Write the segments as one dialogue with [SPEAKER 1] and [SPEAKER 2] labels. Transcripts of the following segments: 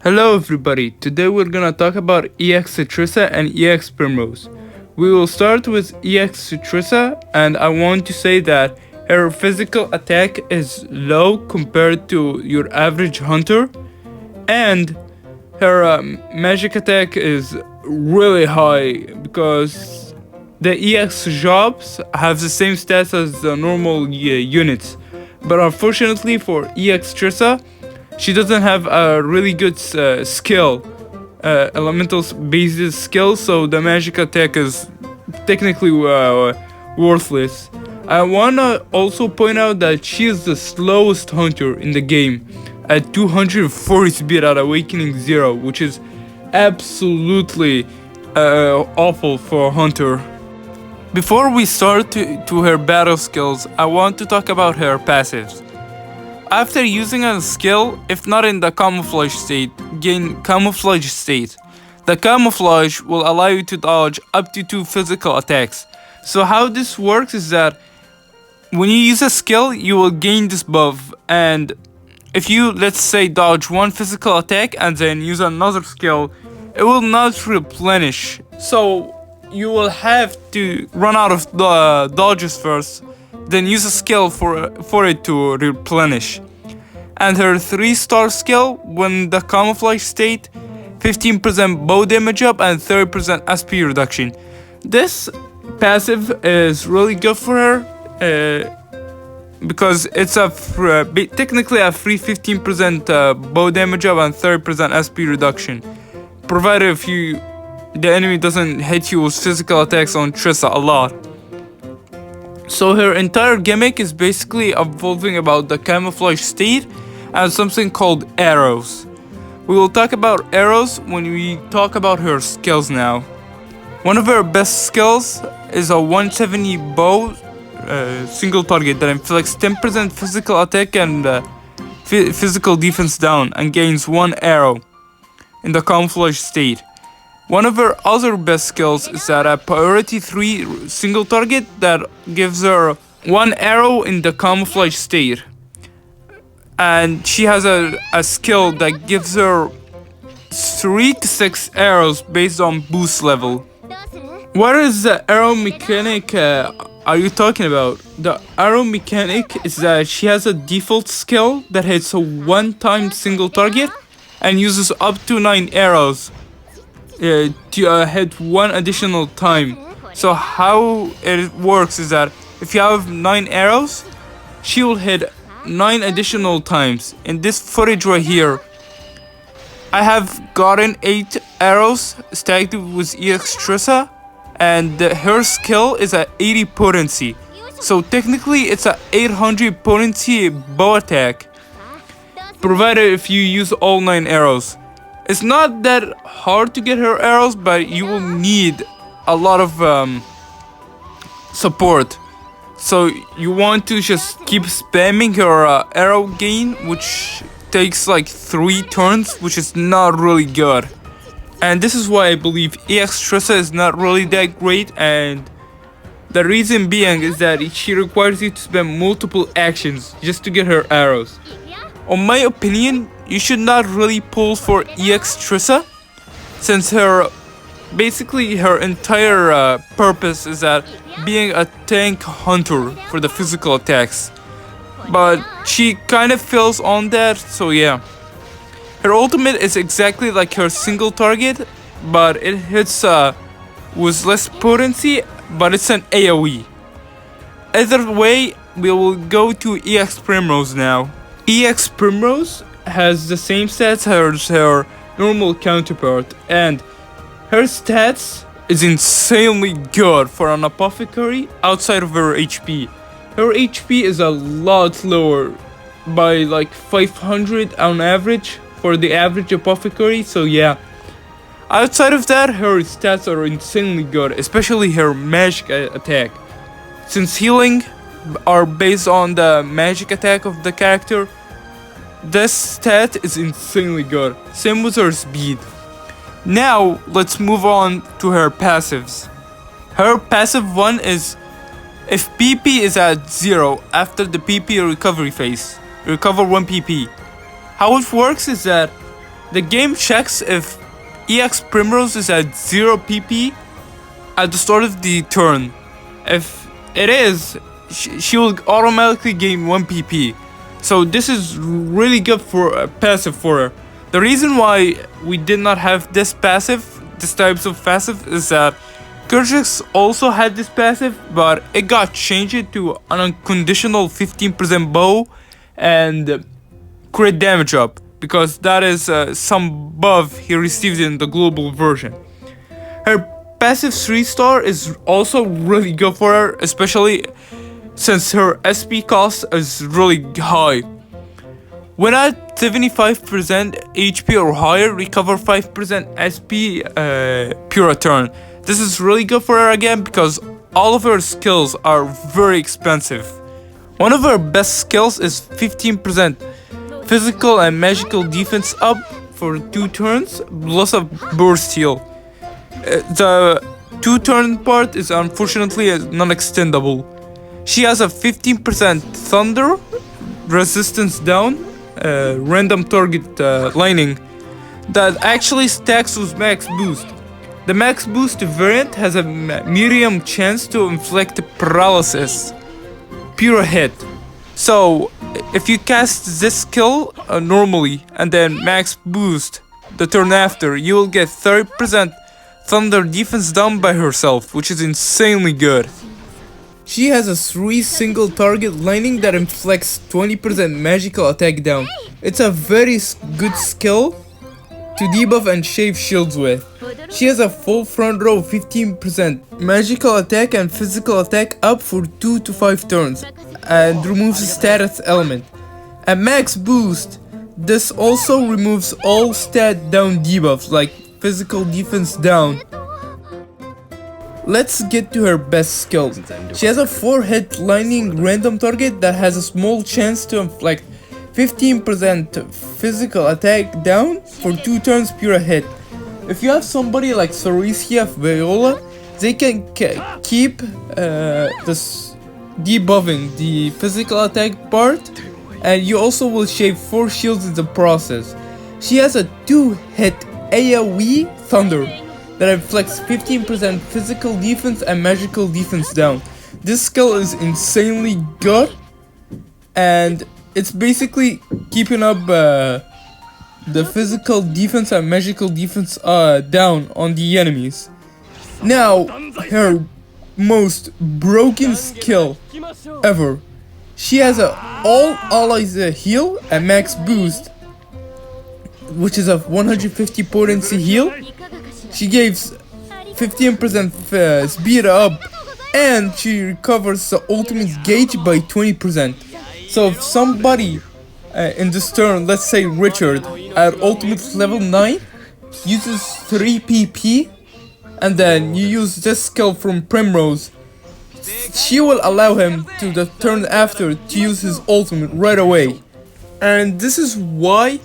[SPEAKER 1] Hello everybody, today we're gonna talk about EX Trissa and EX Primrose. We will start with EX Trissa, and I want to say that her physical attack is low compared to your average hunter, and her magic attack is really high because the EX jobs have the same stats as the normal units. But unfortunately for EX Trissa, she doesn't have a really good skill, elemental basis skill, so the magic attack is technically worthless. I wanna also point out that she is the slowest hunter in the game at 240 speed at Awakening 0, which is absolutely awful for a hunter. Before we start to her battle skills, I want to talk about her passives. After using a skill, if not in the camouflage state, gain camouflage state. The camouflage will allow you to dodge up to 2 physical attacks. So how this works is that when you use a skill, you will gain this buff, and if you, let's say, dodge 1 physical attack and then use another skill, it will not replenish. So you will have to run out of the dodges first, then use a skill for it to replenish. And her 3-star skill, when the camouflage state, 15% bow damage up and 30% SP reduction. This passive is really good for her because it's technically a free 15% bow damage up and 30% SP reduction, provided if the enemy doesn't hit you with physical attacks on Trissa a lot. So her entire gimmick is basically evolving about the camouflage state and something called arrows. We will talk about arrows when we talk about her skills now. One of her best skills is a 170 bow single target that inflicts 10% physical attack and physical defense down and gains 1 arrow in the camouflage state. One of her other best skills is that a priority 3 single target that gives her 1 arrow in the camouflage state. And she has a skill that gives her 3 to 6 arrows based on boost level. What is the arrow mechanic are you talking about? The arrow mechanic is that she has a default skill that hits a 1-time single target and uses up to 9 arrows to hit 1 additional time. So how it works is that if you have 9 arrows, she will hit 9 additional times. In this footage right here, I have gotten 8 arrows stacked with EX Trissa, and her skill is at 80 potency. So technically it's a 800 potency bow attack, provided if you use all 9 arrows. It's not that hard to get her arrows, but you will need a lot of support. So you want to just keep spamming her arrow gain, which takes like 3 turns, which is not really good. And this is why I believe EX Trissa is not really that great, and the reason being is that she requires you to spend multiple actions just to get her arrows. On my opinion, you should not really pull for EX Trissa, since basically her entire purpose is that being a tank hunter for the physical attacks. But she kind of fails on that, so yeah. Her ultimate is exactly like her single target, but it hits with less potency, but it's an AoE. Either way, we will go to EX Primrose now. EX Primrose has the same stats as her normal counterpart, and her stats is insanely good for an apothecary outside of her HP. Her HP is a lot lower by like 500 on average for the average apothecary, so yeah. Outside of that, her stats are insanely good, especially her magic attack. Since healing are based on the magic attack of the character, this stat is insanely good. Same with her speed. Now, let's move on to her passives. Her passive 1 is if PP is at 0 after the PP recovery phase. Recover 1 PP. How it works is that the game checks if EX Primrose is at 0 PP at the start of the turn. If it is, she will automatically gain 1 PP. So this is really good for a passive for her. The reason why we did not have this types of passive is that Kerjix also had this passive, but it got changed to an unconditional 15% bow and crit damage up, because that is some buff he received in the global version. Her passive 3-star is also really good for her, especially since her SP cost is really high. When at 75% HP or higher, recover 5% SP pure return. This is really good for her again because all of her skills are very expensive. One of her best skills is 15% physical and magical defense up for 2 turns, plus a burst heal. The 2-turn part is unfortunately non-extendable. She has a 15% thunder resistance down, random target lightning that actually stacks with max boost. The max boost variant has a medium chance to inflict paralysis, pure hit. So if you cast this skill normally and then max boost the turn after, you will get 30% thunder defense down by herself, which is insanely good. She has a 3 single target lightning that inflicts 20% magical attack down. It's a very good skill to debuff and shave shields with. She has a full front row 15% magical attack and physical attack up for 2 to 5 turns and removes the status element. At max boost, this also removes all stat down debuffs like physical defense down. Let's get to her best skill. She has a 4-hit lightning random target that has a small chance to inflict 15% physical attack down for 2 turns pure hit. If you have somebody like Soricia Viola, they can keep this debuffing the physical attack part, and you also will shave 4 shields in the process. She has a 2-hit AoE Thunder that inflicts 15% physical defense and magical defense down. This skill is insanely good, and it's basically keeping up the physical defense and magical defense down on the enemies. Now, her most broken skill ever. She has a all allies heal and max boost, which is a 150 potency heal. She gives 15% speed up, and she recovers the ultimate gauge by 20%. So if somebody in this turn, let's say Richard, at ultimate level 9, uses 3 PP, and then you use this skill from Primrose, she will allow him to the turn after to use his ultimate right away. And this is why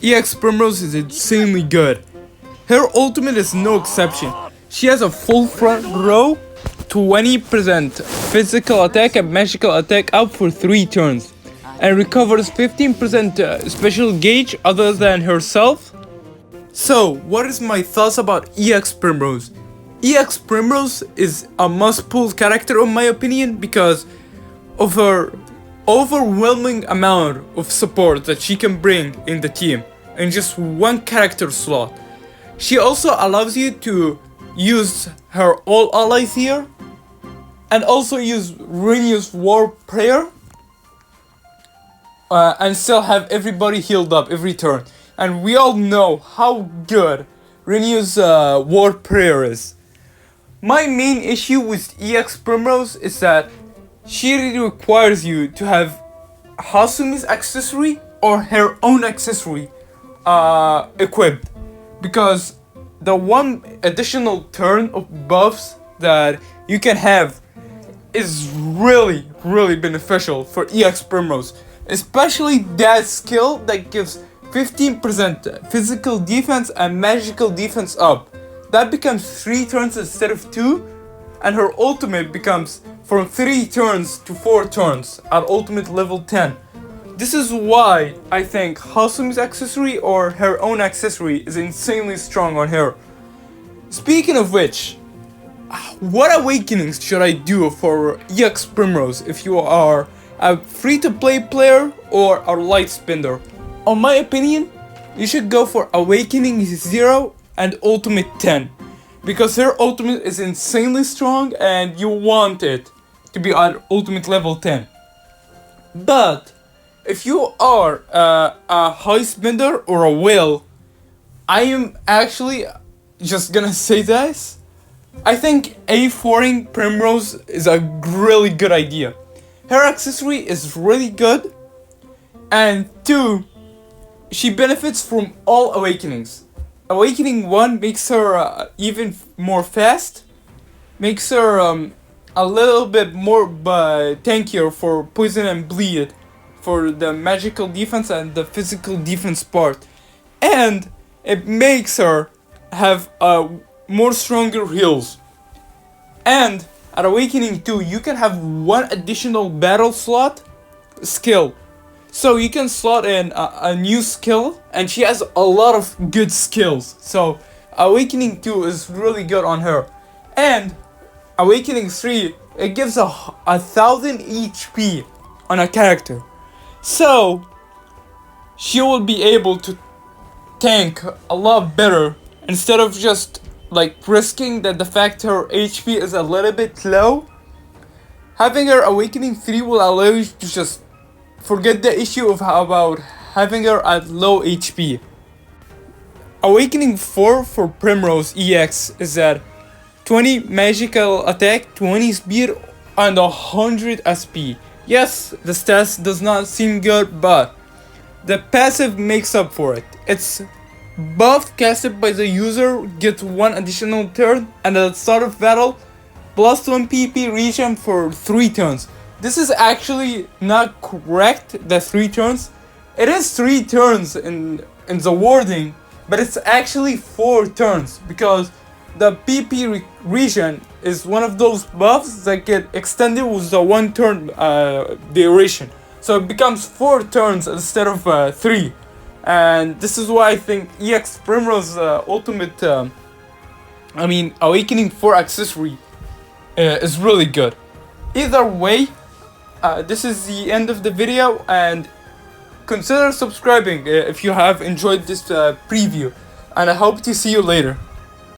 [SPEAKER 1] EX Primrose is insanely good. Her ultimate is no exception. She has a full front row, 20% physical attack and magical attack up for 3 turns, and recovers 15% special gauge other than herself. So, what is my thoughts about EX Primrose? EX Primrose is a must-pull character in my opinion because of her overwhelming amount of support that she can bring in the team in just one character slot. She also allows you to use her all allies here and also use Renew's War Prayer and still have everybody healed up every turn. And we all know how good Renew's War Prayer is. My main issue with EX Primrose is that she really requires you to have Hasumi's accessory or her own accessory equipped, because the one additional turn of buffs that you can have is really beneficial for EX Primrose, especially that skill that gives 15% physical defense and magical defense up. That becomes 3 turns instead of 2, and her ultimate becomes from 3 turns to 4 turns at ultimate level 10. This is why I think Hasumi's accessory or her own accessory is insanely strong on her. Speaking of which, what awakenings should I do for EX Primrose if you are a free-to-play player or a light spender? On my opinion, you should go for Awakening 0 and Ultimate 10. Because her ultimate is insanely strong and you want it to be at ultimate level 10. But if you are a high spender or a whale, I am actually just gonna say this. I think A4ing Primrose is a really good idea. Her accessory is really good, and 2, she benefits from all awakenings. Awakening 1 makes her even more fast, makes her a little bit more tankier for poison and bleed, for the magical defense and the physical defense part, and it makes her have more stronger heals. And at Awakening 2 you can have one additional battle slot skill, so you can slot in a new skill, and she has a lot of good skills. So Awakening 2 is really good on her. And Awakening 3, it gives a 1000 HP on a character, so she will be able to tank a lot better instead of just like risking that the fact her HP is a little bit low. Having her Awakening 3 will allow you to just forget the issue of about having her at low HP. Awakening 4 for Primrose EX is at 20 magical attack, 20 speed, and 100 SP. Yes, the stats does not seem good, but the passive makes up for it. It's buff casted by the user gets 1 additional turn, and at the start of battle, plus 1 PP regen for 3 turns. This is actually not correct, the 3 turns. It is 3 turns in the wording, but it's actually 4 turns, because the PP regen is one of those buffs that get extended with the 1 turn duration. So it becomes 4 turns instead of 3. And this is why I think EX Primrose ultimate, Awakening 4 accessory is really good. Either way, this is the end of the video, and consider subscribing if you have enjoyed this preview, and I hope to see you later.